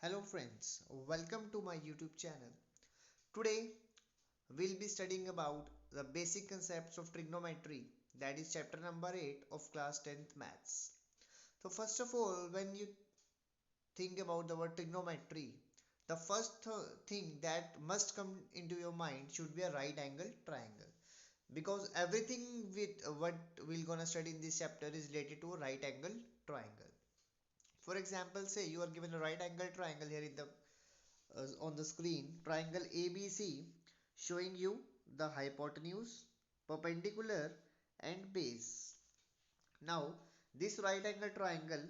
Hello friends, welcome to my YouTube channel. Today we'll be studying about the basic concepts of trigonometry, that is chapter number 8 of class 10th maths. So first of all, when you think about the word trigonometry, the first thing that must come into your mind should be a right angle triangle, because everything with what we're gonna study in this chapter is related to a right angle triangle. For example, say you are given a right angle triangle here in the on the screen, triangle ABC, showing you the hypotenuse, perpendicular and base. Now this right angle triangle,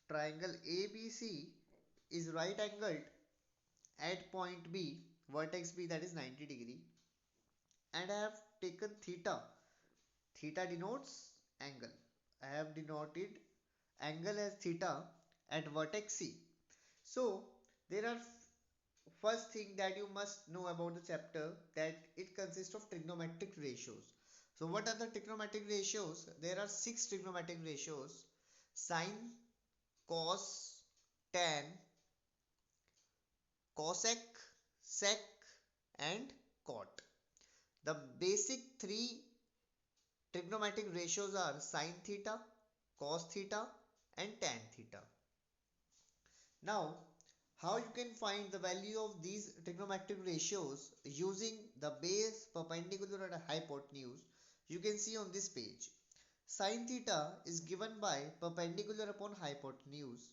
triangle ABC, is right angled at point B, vertex B, that is 90 degree, and I have taken theta. Theta denotes angle. I have denoted angle as theta at vertex C. So there are first thing that you must know about the chapter, that it consists of trigonometric ratios. So what are the trigonometric ratios? There are six trigonometric ratios: sine, cos, tan, cosec, sec and cot. The basic three trigonometric ratios are sine theta, cos theta and tan theta. Now, how you can find the value of these trigonometric ratios using the base, perpendicular and hypotenuse, you can see on this page. Sin theta is given by perpendicular upon hypotenuse,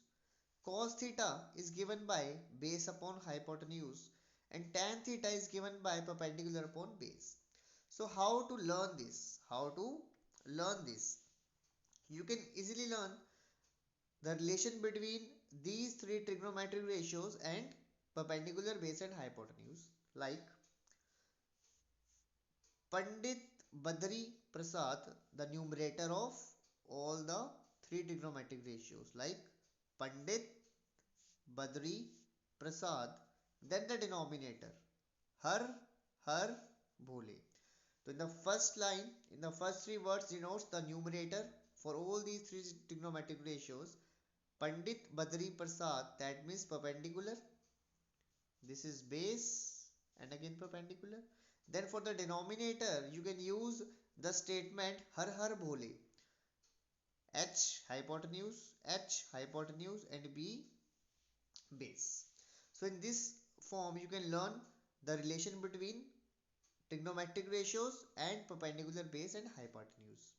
cos theta is given by base upon hypotenuse, and tan theta is given by perpendicular upon base. So how to learn this? How to learn this? You can easily learn the relation between these three trigonometric ratios and perpendicular base and hypotenuse, like Pandit Badri Prasad, the numerator of all the three trigonometric ratios, like Pandit Badri Prasad, then the denominator Har Har Bhole. So in the first line, in the first three words denotes the numerator for all these three trigonometric ratios. Pandit Badri Prasad, that means perpendicular. This is base and again perpendicular. Then for the denominator, you can use the statement Har Har Bhole. H hypotenuse and B base. So in this form, you can learn the relation between trigonometric ratios and perpendicular base and hypotenuse.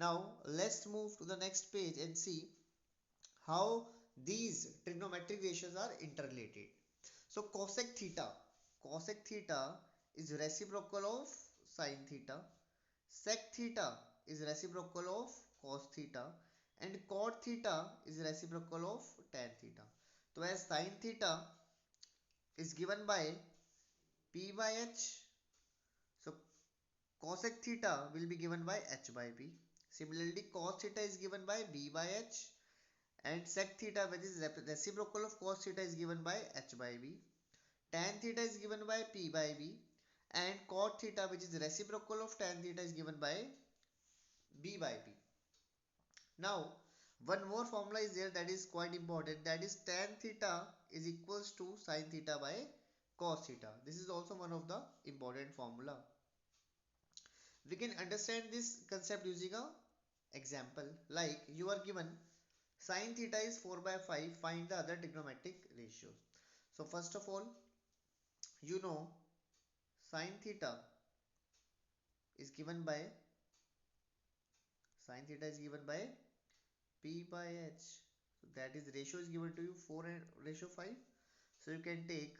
Now let's move to the next page and see how these trigonometric ratios are interrelated. So cosec theta is reciprocal of sin theta, sec theta is reciprocal of cos theta, and cot theta is reciprocal of tan theta. So as sin theta is given by P by H, so cosec theta will be given by H by P. Similarly, cos theta is given by B by H, and sec theta, which is reciprocal of cos theta, is given by H by B. Tan theta is given by P by B, and cot theta, which is reciprocal of tan theta, is given by B by P. Now one more formula is there that is quite important, that is tan theta is equals to sin theta by cos theta. This is also one of the important formula. We can understand this concept using a example, like you are given sin theta is 4 by 5, find the other trigonometric ratios. So first of all, you know sin theta is given by P by H. So that is ratio is given to you 4 and ratio 5. So you can take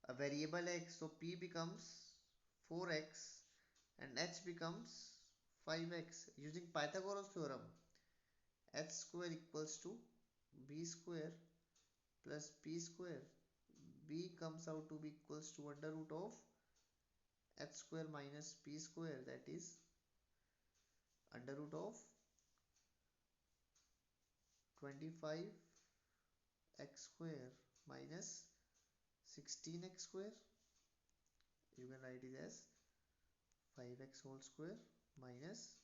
a variable x. So P becomes 4x and H becomes 5x. Using Pythagoras theorem, h square equals to b square plus p square. B comes out to be equals to under root of h square minus p square, that is under root of 25x square minus 16x square. You can write it as 5x whole square minus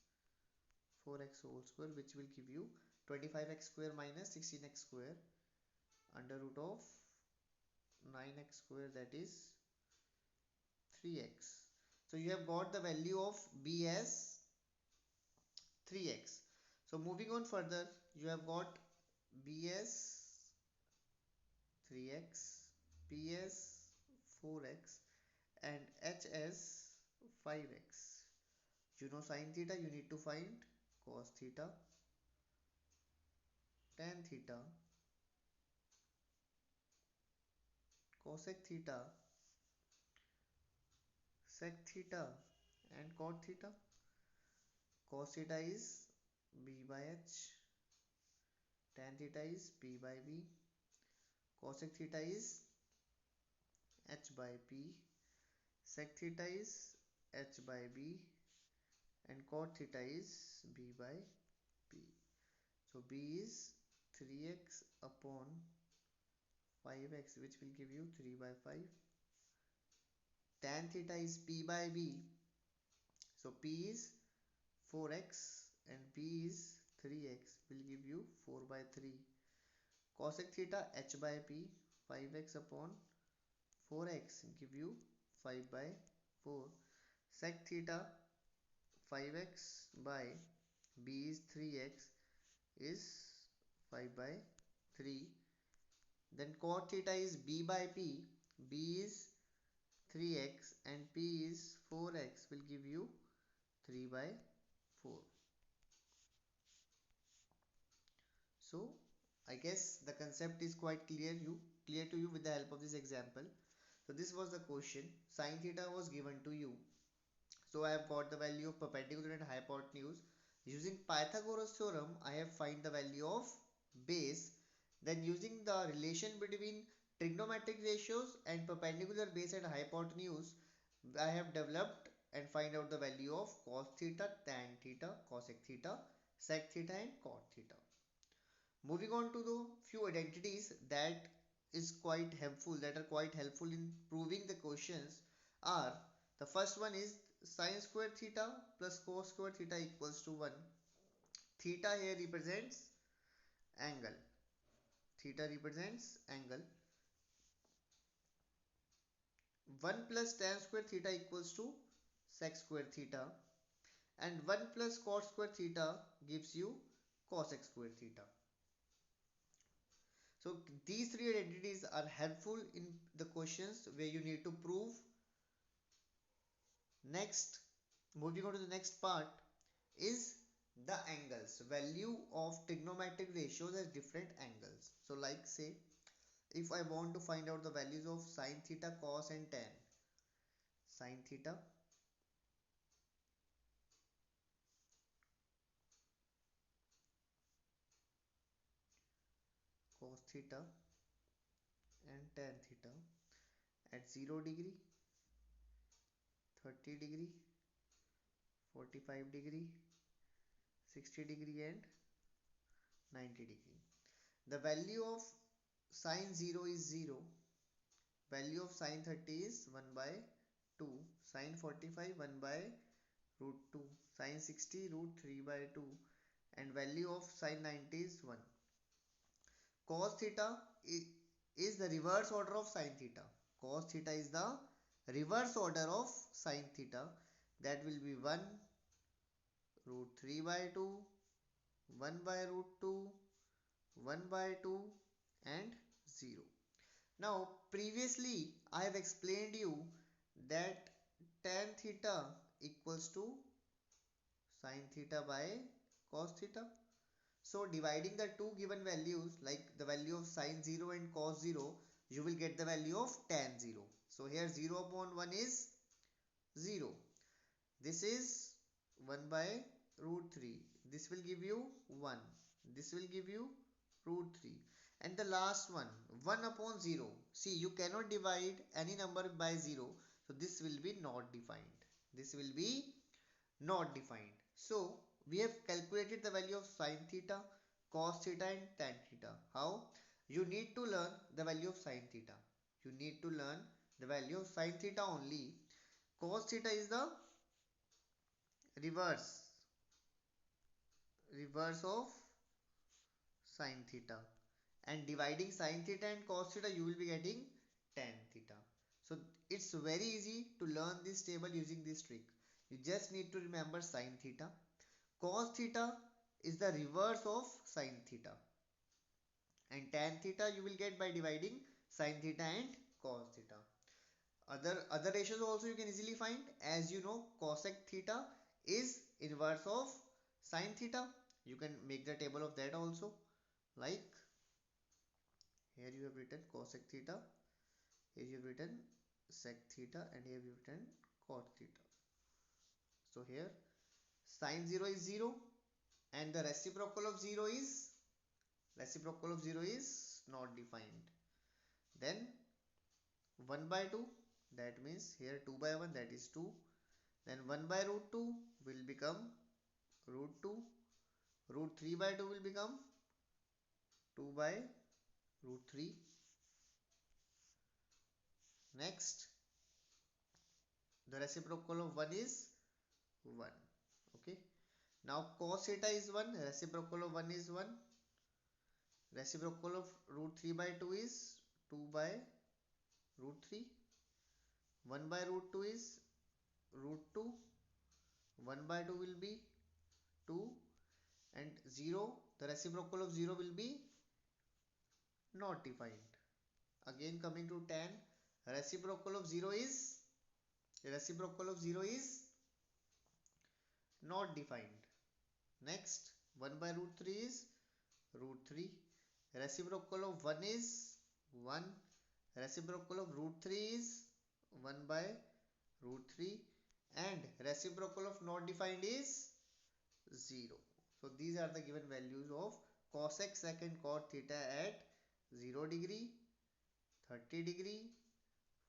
4x whole square, which will give you 25x square minus 16x square under root of 9x square, that is 3x. So you have got the value of b as 3x. So moving on further, you have got b as 3x, p as 4x, and h as 5x. You know sine theta, you need to find cos theta, tan theta, cosec theta, sec theta, and cot theta. Cos theta is b by h, tan theta is p by b, cosec theta is h by p, sec theta is h by b, and cot theta is b by p. So b is 3x upon 5x, which will give you 3 by 5. Tan theta is p by b, so p is 4x and b is 3x, will give you 4 by 3. Cosec theta h by p, 5x upon 4x, give you 5 by 4. Sec theta 5x by b is 3x is 5 by 3. Then cot theta is b by p, b is 3x and p is 4x, will give you 3 by 4. So I guess the concept is quite clear to you with the help of this example. So this was the question. Sin theta was given to you. So I have got the value of perpendicular and hypotenuse. Using Pythagoras theorem, I have find the value of base. Then using the relation between trigonometric ratios and perpendicular base and hypotenuse, I have developed and find out the value of cos theta, tan theta, cosec theta, sec theta, and cot theta. Moving on to the few identities that are quite helpful in proving the questions are: the first one is sine square theta plus cos square theta equals to 1. Theta here represents angle. Theta represents angle. 1 plus tan square theta equals to sec square theta, and 1 plus cot square theta gives you cosec square theta. So these three identities are helpful in the questions where you need to prove. Next, moving on to the next part is the angles. Value of trigonometric ratios as different angles. So like say, if I want to find out the values of sine theta, cos and tan. Sine theta, cos theta and tan theta at 0 degree, 30 degree, 45 degree, 60 degree and 90 degree. The value of sine 0 is 0. Value of sine 30 is 1 by 2. Sine 45 1 by root 2. Sine 60 root 3 by 2. And value of sine 90 is 1. Cos theta is the reverse order of sine theta. Cos theta is the reverse order of sine theta. That will be 1 root 3 by 2, 1 by root 2, 1 by 2 and 0. Now previously I have explained you that tan theta equals to sin theta by cos theta. So dividing the two given values, like the value of sin 0 and cos 0, you will get the value of tan 0. So here 0 upon 1 is 0. This is 1 by root 3. This will give you 1. This will give you root 3. And the last one, 1 upon 0. See, you cannot divide any number by 0. So this will be not defined. This will be not defined. So we have calculated the value of sin theta, cos theta and tan theta. How? You need to learn the value of sin theta. You need to learn the value of sin theta only. Cos theta is the reverse of sin theta, and dividing sin theta and cos theta, you will be getting tan theta. So it's very easy to learn this table using this trick. You just need to remember sin theta. Cos theta is the reverse of sin theta, and tan theta you will get by dividing sin theta and cos theta. Other ratios also you can easily find. As you know, cosec theta is inverse of sin theta. You can make the table of that also. Like here you have written cosec theta, here you have written sec theta, and here you have written cot theta. So here sin 0 is 0, and the reciprocal of 0 is not defined. Then 1 by 2, that means here 2 by 1, that is 2. Then 1 by root 2 will become root 2. Root 3 by 2 will become 2 by root 3. Next, the reciprocal of 1 is 1. Okay. Now cos theta is 1. Reciprocal of 1 is 1. Reciprocal of root 3 by 2 is 2 by root 3. 1 by root 2 is root 2. 1 by 2 will be 2. And 0, the reciprocal of 0 will be not defined. Again coming to tan, reciprocal of 0 is not defined. Next, 1 by root 3 is root 3. Reciprocal of 1 is 1. Reciprocal of root 3 is 1 by root 3. And reciprocal of not defined is 0. So these are the given values of cosec, sec and cot theta at 0 degree, 30 degree,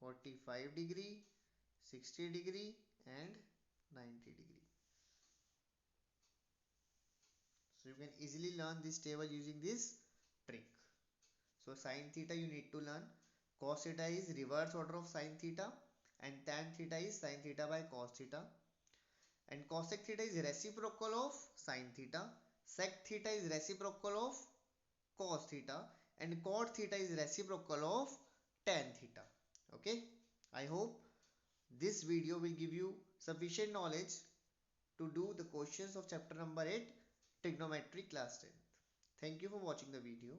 45 degree, 60 degree and 90 degree. So you can easily learn this table using this trick. So sin theta you need to learn. Cos theta is reverse order of sin theta, and tan theta is sin theta by cos theta. And cosec theta is reciprocal of sin theta. Sec theta is reciprocal of cos theta, and cot theta is reciprocal of tan theta. Okay, I hope this video will give you sufficient knowledge to do the questions of chapter number 8 trigonometry class 10th. Thank you for watching the video.